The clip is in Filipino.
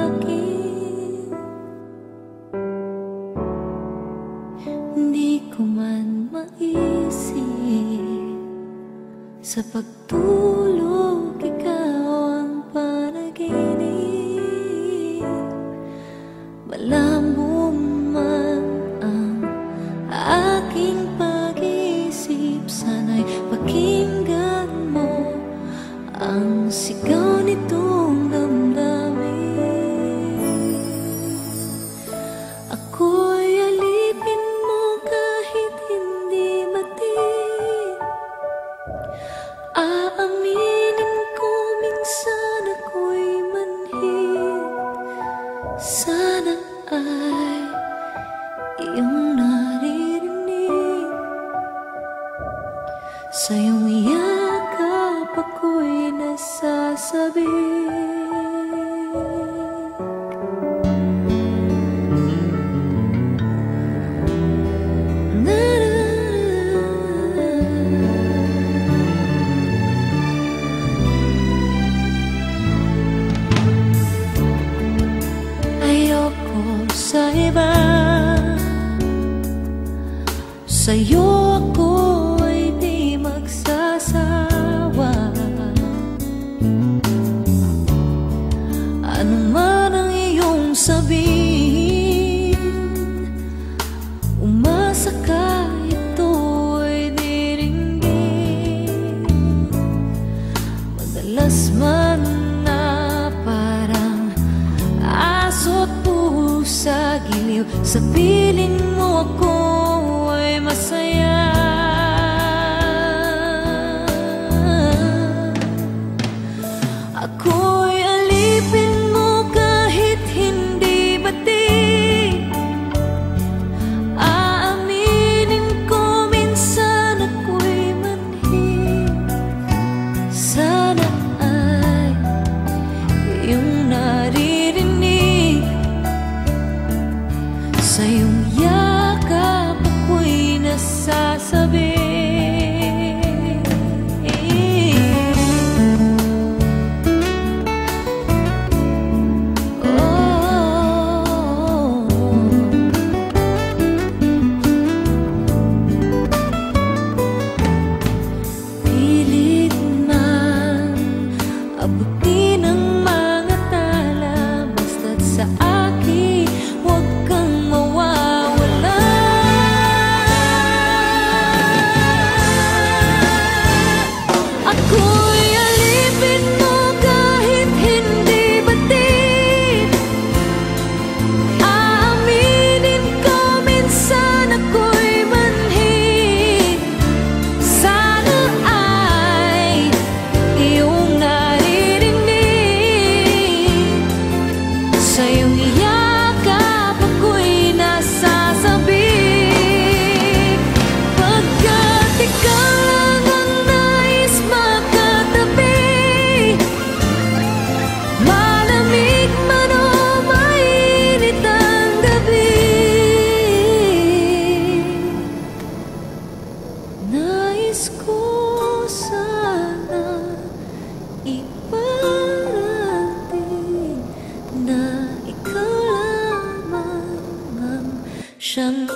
akin. Hindi ko man maisip sa pagtulog ikaw ang panaginip. Malabo man ang aking pag-isip, sana'y pakinggan mo ang sigaw nitong damdamin. Ako'y alipin mo kahit hindi matin. Aaminin ko minsan ako'y manhid. Sana ay iyong naririnig. Sa iyong yakap ako'y nasasabik. Ayoko sa iba, sa'yo ako ay di magsasawa. Ano man ang iyong sabihin, umasa ka ito'y diringgin. Madalas man na parang aso't pusa giliw, sa piling mo ako ay masaya. Ako'y alipin mo kahit hindi bati. Aaminin ko minsan ako'y manhid. Sana ay iyong naririnig. Sa iyong yakap ako'y nasasabi. Pilit man abutin ang mga tala, basta't sa akin huwag kang mawawala. Ako'y alipin mo kahit hindi batid. Aaminin ko minsan ako'y manhid. Sana ay iyong naririnig. Sa iyong yakap ako'y nasasabik. Pagkat ikaw lang ang nais makatabi, malamig man o mainit ang gabi. Nais ko sana iparating na ikaw lamang ang siyang